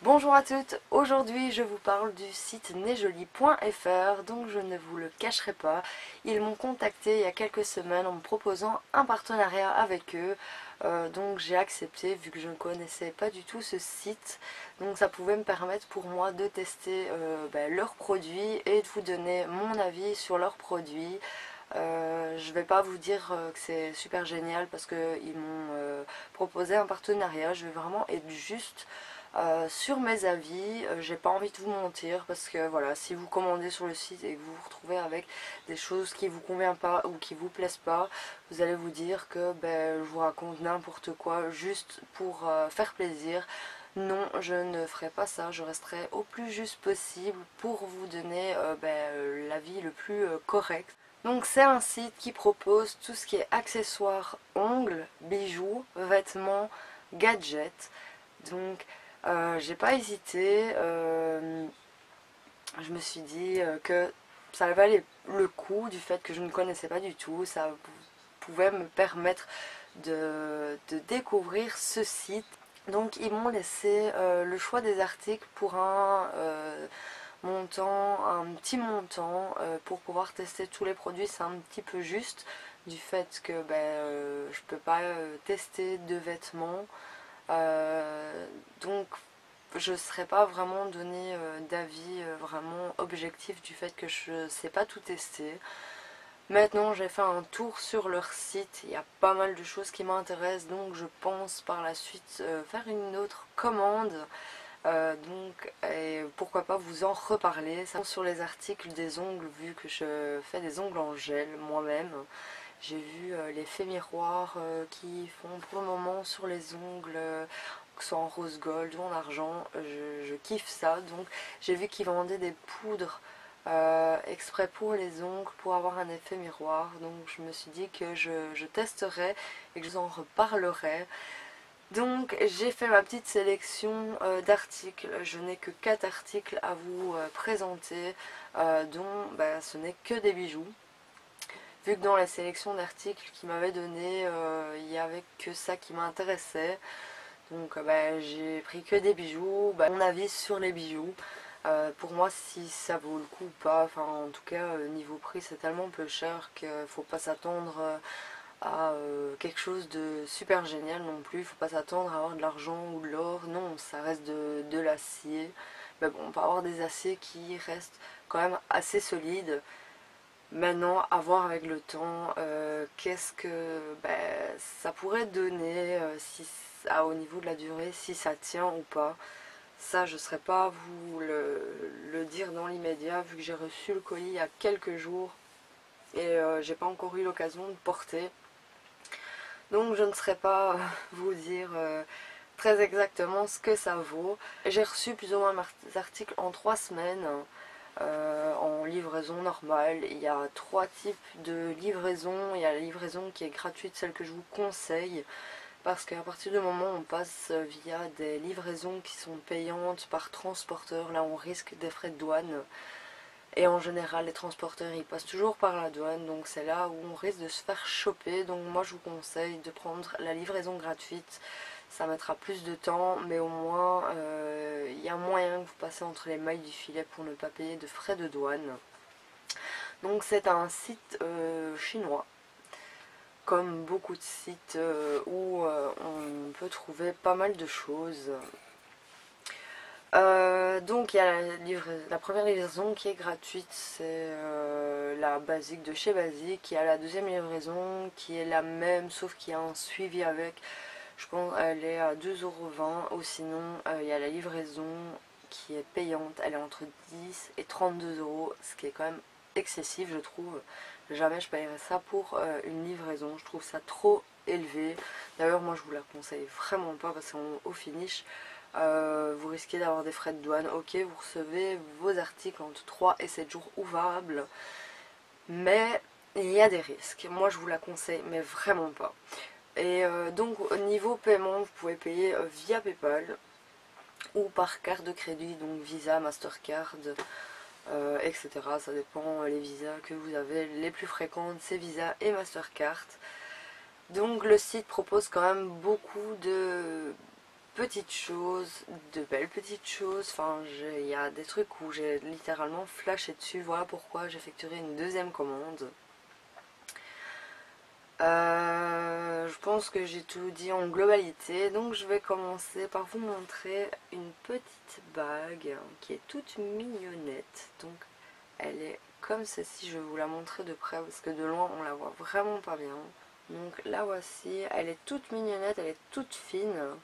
Bonjour à toutes, aujourd'hui je vous parle du site nejoli.fr, donc je ne vous le cacherai pas. Ils m'ont contacté il y a quelques semaines en me proposant un partenariat avec eux, donc j'ai accepté vu que je ne connaissais pas du tout ce site. Donc ça pouvait me permettre pour moi de tester leurs produits et de vous donner mon avis sur leurs produits. Je vais pas vous dire que c'est super génial parce qu'ils m'ont proposé un partenariat, je vais vraiment être juste sur mes avis. J'ai pas envie de vous mentir parce que voilà, si vous commandez sur le site et que vous vous retrouvez avec des choses qui vous conviennent pas ou qui vous plaisent pas, vous allez vous dire que je vous raconte n'importe quoi juste pour faire plaisir. Non, je ne ferai pas ça, je resterai au plus juste possible pour vous donner l'avis le plus correct. Donc c'est un site qui propose tout ce qui est accessoires, ongles, bijoux, vêtements, gadgets. Donc j'ai pas hésité, je me suis dit que ça valait le coup du fait que je ne connaissais pas du tout, ça pouvait me permettre de découvrir ce site. Donc ils m'ont laissé le choix des articles pour un petit montant pour pouvoir tester tous les produits. C'est un petit peu juste du fait que je peux pas tester de vêtements. Donc je ne saurais pas vraiment donner d'avis vraiment objectif du fait que je ne sais pas tout tester. Maintenant j'ai fait un tour sur leur site, il y a pas mal de choses qui m'intéressent, donc je pense par la suite faire une autre commande. Et pourquoi pas vous en reparler. Ça, sur les articles des ongles, vu que je fais des ongles en gel moi-même, j'ai vu l'effet miroir qui font pour le moment sur les ongles, que ce soit en rose gold ou en argent. Je kiffe ça. Donc j'ai vu qu'ils vendaient des poudres exprès pour les ongles pour avoir un effet miroir. Donc je me suis dit que je testerai et que je vous en reparlerai. Donc j'ai fait ma petite sélection d'articles, je n'ai que 4 articles à vous présenter, dont ce n'est que des bijoux. Vu que dans la sélection d'articles qu'il m'avait donné, il n'y avait que ça qui m'intéressait. Donc j'ai pris que des bijoux, mon avis sur les bijoux. Pour moi si ça vaut le coup ou pas, enfin en tout cas niveau prix c'est tellement peu cher qu'il ne faut pas s'attendre à quelque chose de super génial non plus. Il ne faut pas s'attendre à avoir de l'argent ou de l'or. Non, ça reste de l'acier. Mais bon, on peut avoir des aciers qui restent quand même assez solides. Maintenant, à voir avec le temps, qu'est-ce que ça pourrait donner si, au niveau de la durée, si ça tient ou pas. Ça, je ne saurais pas vous le dire dans l'immédiat, vu que j'ai reçu le colis il y a quelques jours et j'ai pas encore eu l'occasion de porter. Donc je ne saurais pas vous dire très exactement ce que ça vaut. J'ai reçu plus ou moins mes articles en 3 semaines en livraison normale. Il y a 3 types de livraison. Il y a la livraison qui est gratuite, celle que je vous conseille. Parce qu'à partir du moment où on passe via des livraisons qui sont payantes par transporteur, là on risque des frais de douane. Et en général, les transporteurs, ils passent toujours par la douane, donc c'est là où on risque de se faire choper. Donc moi, je vous conseille de prendre la livraison gratuite. Ça mettra plus de temps, mais au moins, il y a moyen que vous passez entre les mailles du filet pour ne pas payer de frais de douane. Donc c'est un site chinois, comme beaucoup de sites où on peut trouver pas mal de choses. Donc il y a la première livraison qui est gratuite, c'est la basique de chez Basique. Il y a la deuxième livraison qui est la même sauf qu'il y a un suivi avec, je pense elle est à 2,20 €, ou sinon il y a la livraison qui est payante, elle est entre 10 et 32 €, ce qui est quand même excessif je trouve. Jamais je paierais ça pour une livraison, je trouve ça trop élevé. D'ailleurs moi je vous la conseille vraiment pas parce qu'au finish vous risquez d'avoir des frais de douane. Ok, vous recevez vos articles entre 3 et 7 jours ouvrables, mais il y a des risques. Moi je vous la conseille, mais vraiment pas. Et donc au niveau paiement, vous pouvez payer via PayPal ou par carte de crédit, donc Visa, Mastercard, etc. Ça dépend les visas que vous avez. Les plus fréquentes, c'est Visa et Mastercard. Donc le site propose quand même beaucoup petites choses, de belles petites choses. Enfin, il y a des trucs où j'ai littéralement flashé dessus. Voilà pourquoi j'effectuerai une deuxième commande. Je pense que j'ai tout dit en globalité, donc je vais commencer par vous montrer une petite bague qui est toute mignonnette. Donc elle est comme ceci, je vais vous la montrer de près parce que de loin on la voit vraiment pas bien. Donc la voici, elle est toute mignonnette, elle est toute fine.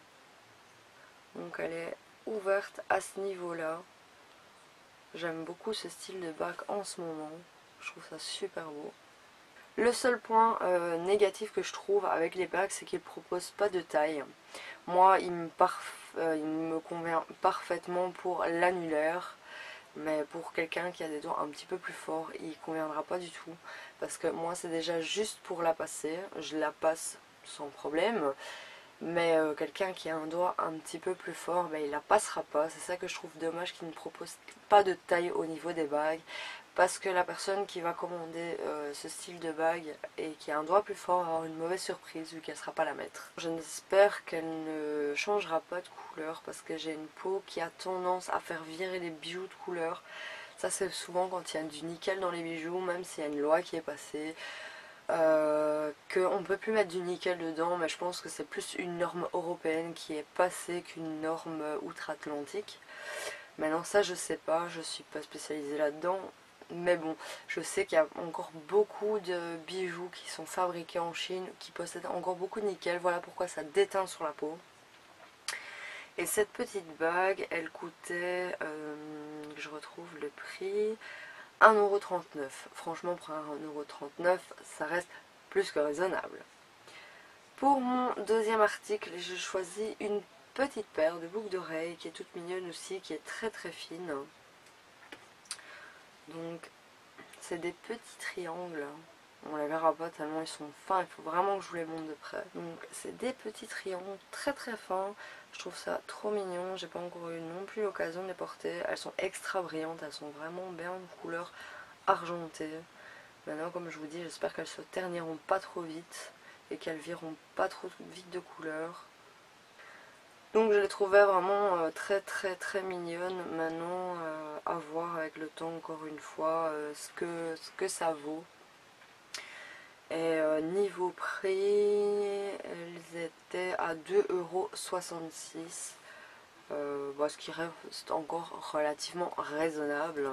Donc elle est ouverte à ce niveau-là. J'aime beaucoup ce style de bague en ce moment, je trouve ça super beau. Le seul point négatif que je trouve avec les bagues, c'est qu'ils ne proposent pas de taille. Moi, il me convient parfaitement pour l'annulaire, mais pour quelqu'un qui a des doigts un petit peu plus forts, il ne conviendra pas du tout. Parce que moi, c'est déjà juste pour la passer, je la passe sans problème. Mais quelqu'un qui a un doigt un petit peu plus fort, ben, il la passera pas. C'est ça que je trouve dommage qu'ils ne proposent pas de taille au niveau des bagues. Parce que la personne qui va commander ce style de bague et qui a un doigt plus fort va avoir une mauvaise surprise vu qu'elle ne sera pas la mettre. J'espère qu'elle ne changera pas de couleur parce que j'ai une peau qui a tendance à faire virer les bijoux de couleur. Ça c'est souvent quand il y a du nickel dans les bijoux, même s'il y a une loi qui est passée. Qu'on ne peut plus mettre du nickel dedans, mais je pense que c'est plus une norme européenne qui est passée qu'une norme outre-Atlantique. Maintenant ça je sais pas, je suis pas spécialisée là-dedans, mais bon, je sais qu'il y a encore beaucoup de bijoux qui sont fabriqués en Chine, qui possèdent encore beaucoup de nickel, voilà pourquoi ça déteint sur la peau. Et cette petite bague, elle coûtait, je retrouve le prix, 1,39 €. Franchement, pour 1,39 €, ça reste plus que raisonnable. Pour mon deuxième article, j'ai choisi une petite paire de boucles d'oreilles qui est toute mignonne aussi, qui est très très fine. Donc, c'est des petits triangles. On les verra pas tellement ils sont fins, il faut vraiment que je vous les montre de près. Donc, c'est des petits triangles très très fins. Je trouve ça trop mignon. J'ai pas encore eu non plus l'occasion de les porter. Elles sont extra brillantes, elles sont vraiment bien de couleur argentée. Maintenant, comme je vous dis, j'espère qu'elles se terniront pas trop vite et qu'elles vireront pas trop vite de couleur. Donc je les trouvais vraiment très très très mignonnes. Maintenant, à voir avec le temps encore une fois ce que ça vaut. Et niveau prix, elles étaient à 2,66 €. Ce qui reste encore relativement raisonnable,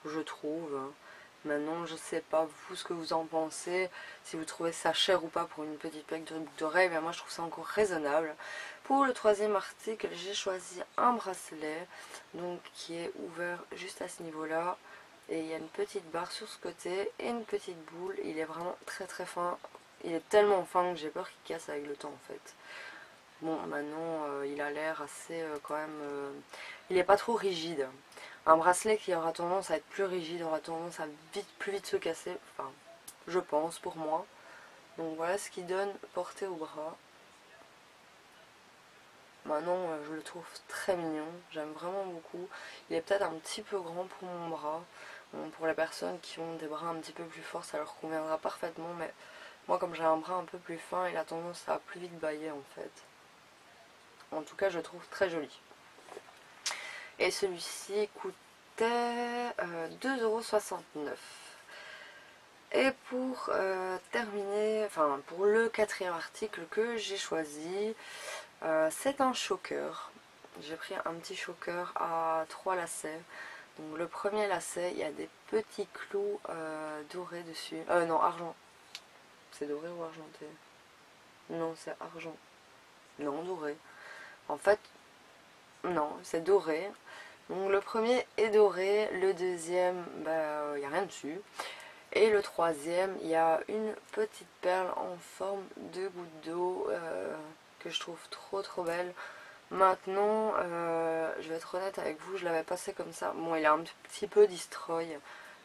je trouve. Maintenant, je sais pas vous ce que vous en pensez, si vous trouvez ça cher ou pas pour une petite paire de boucles d'oreilles, mais moi je trouve ça encore raisonnable. Pour le troisième article, j'ai choisi un bracelet, donc qui est ouvert juste à ce niveau-là. Et il y a une petite barre sur ce côté et une petite boule. Il est vraiment très très fin. Il est tellement fin que j'ai peur qu'il casse avec le temps en fait. Bon, maintenant il a l'air assez quand même... il n'est pas trop rigide. Un bracelet qui aura tendance à être plus rigide aura tendance à plus vite se casser. Enfin, je pense pour moi. Donc voilà ce qu'il donne porté au bras. Maintenant je le trouve très mignon. J'aime vraiment beaucoup. Il est peut-être un petit peu grand pour mon bras. Bon, pour les personnes qui ont des bras un petit peu plus forts, ça leur conviendra parfaitement. Mais moi, comme j'ai un bras un peu plus fin, il a tendance à plus vite bâiller en fait. En tout cas, je le trouve très joli. Et celui-ci coûtait 2,69 €. Et pour terminer, enfin pour le quatrième article que j'ai choisi, c'est un choker. J'ai pris un petit choker à 3 lacets. Donc le premier lacet, il y a des petits clous dorés dessus. Non, argent. C'est doré ou argenté? Non, c'est argent. Non, doré. En fait, non, c'est doré. Donc le premier est doré, le deuxième, bah, il n'y a rien dessus. Et le troisième, il y a une petite perle en forme de goutte d'eau que je trouve trop trop belle. Maintenant, je vais être honnête avec vous, je l'avais passé comme ça. Bon, il est un petit peu destroy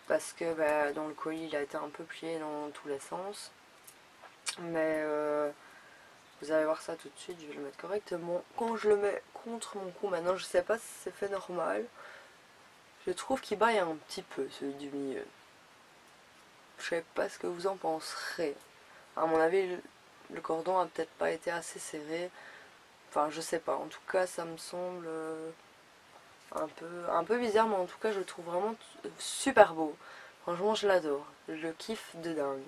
parce que bah, dans le colis, il a été un peu plié dans tous les sens. Mais vous allez voir ça tout de suite, je vais le mettre correctement. Quand je le mets contre mon cou, maintenant je sais pas si c'est fait normal. Je trouve qu'il baille un petit peu, celui du milieu. Je sais pas ce que vous en penserez. À mon avis, le cordon a peut-être pas été assez serré. Enfin je sais pas, en tout cas ça me semble un peu bizarre, mais en tout cas je le trouve vraiment super beau. Franchement je l'adore, je le kiffe de dingue.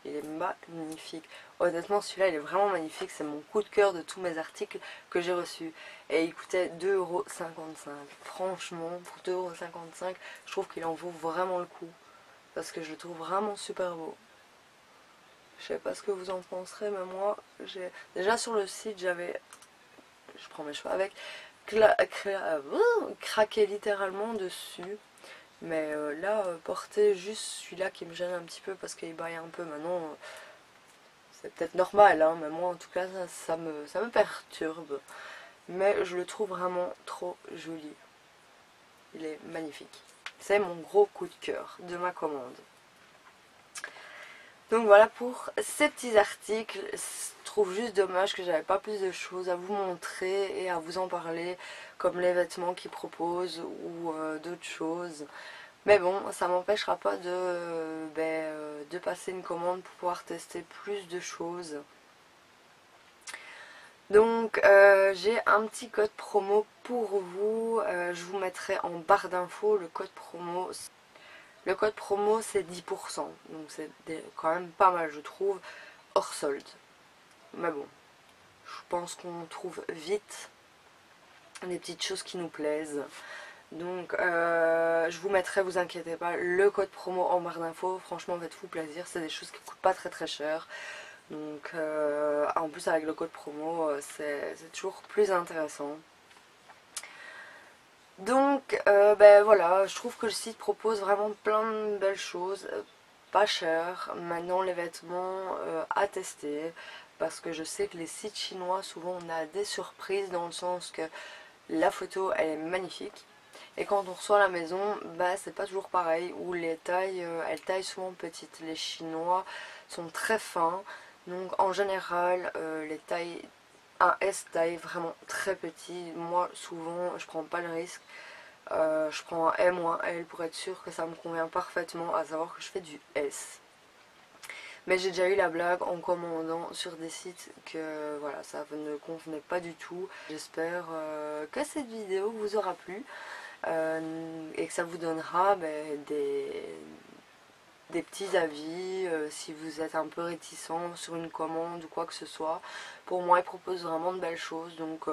Il est magnifique. Honnêtement celui-là il est vraiment magnifique, c'est mon coup de cœur de tous mes articles que j'ai reçus. Et il coûtait 2,55 €. Franchement pour 2,55 €, je trouve qu'il en vaut vraiment le coup. Parce que je le trouve vraiment super beau. Je sais pas ce que vous en penserez, mais moi j'ai déjà sur le site j'avais, je prends mes cheveux avec, craqué littéralement dessus. Mais là, porter juste celui-là qui me gêne un petit peu parce qu'il baille un peu maintenant, c'est peut-être normal, hein, mais moi en tout cas ça me perturbe. Mais je le trouve vraiment trop joli. Il est magnifique. C'est mon gros coup de cœur de ma commande. Donc voilà pour ces petits articles. Je trouve juste dommage que j'avais pas plus de choses à vous montrer et à vous en parler, comme les vêtements qu'ils proposent ou d'autres choses. Mais bon, ça m'empêchera pas de passer une commande pour pouvoir tester plus de choses. Donc j'ai un petit code promo pour vous. Je vous mettrai en barre d'infos le code promo. Le code promo c'est 10%, donc c'est quand même pas mal je trouve, hors solde. Mais bon, je pense qu'on trouve vite des petites choses qui nous plaisent. Donc je vous mettrai, vous inquiétez pas, le code promo en barre d'infos. Franchement faites-vous plaisir, c'est des choses qui coûtent pas très cher. Donc en plus avec le code promo c'est toujours plus intéressant. Donc voilà, je trouve que le site propose vraiment plein de belles choses, pas cher. Maintenant les vêtements à tester, parce que je sais que les sites chinois souvent on a des surprises dans le sens que la photo elle est magnifique et quand on reçoit à la maison c'est pas toujours pareil, ou les tailles elles taillent souvent petites. Les chinois sont très fins, donc en général les tailles un S taille vraiment très petit. Moi souvent je prends pas le risque, je prends un M ou un L pour être sûr que ça me convient parfaitement, à savoir que je fais du S. Mais j'ai déjà eu la blague en commandant sur des sites que voilà, ça ne convenait pas du tout. J'espère que cette vidéo vous aura plu et que ça vous donnera des petits avis si vous êtes un peu réticent sur une commande ou quoi que ce soit. Pour moi, ils proposent vraiment de belles choses, donc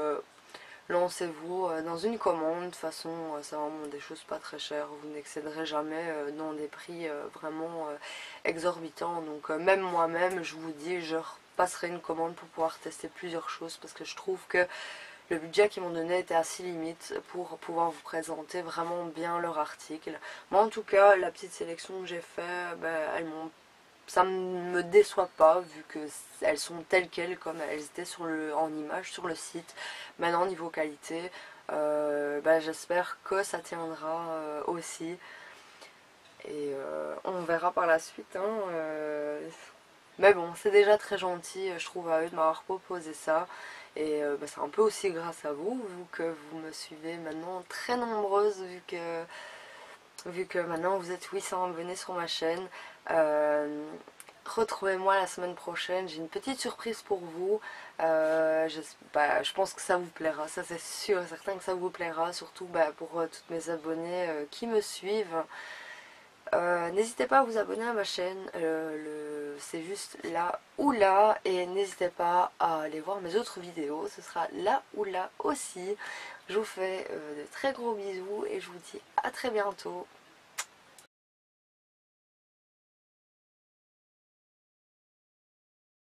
lancez-vous dans une commande. De toute façon, c'est vraiment des choses pas très chères. Vous n'excéderez jamais dans des prix vraiment exorbitants. Donc même moi-même, je vous dis, je repasserai une commande pour pouvoir tester plusieurs choses parce que je trouve que le budget qu'ils m'ont donné était assez limite pour pouvoir vous présenter vraiment bien leur article. Moi en tout cas, la petite sélection que j'ai fait, ça ne me déçoit pas vu que elles sont telles quelles comme elles étaient en image sur le site. Maintenant niveau qualité, j'espère que ça tiendra aussi. Et on verra par la suite. Hein, mais bon, c'est déjà très gentil, je trouve, à eux de m'avoir proposé ça. Et c'est un peu aussi grâce à vous, vu que vous me suivez maintenant très nombreuses, vu que maintenant vous êtes 800 abonnés sur ma chaîne. Retrouvez-moi la semaine prochaine, j'ai une petite surprise pour vous. Je pense que ça vous plaira, ça c'est sûr et certain que ça vous plaira, surtout pour toutes mes abonnés qui me suivent. N'hésitez pas à vous abonner à ma chaîne, c'est juste là ou là, et n'hésitez pas à aller voir mes autres vidéos, ce sera là ou là aussi. Je vous fais de très gros bisous et je vous dis à très bientôt.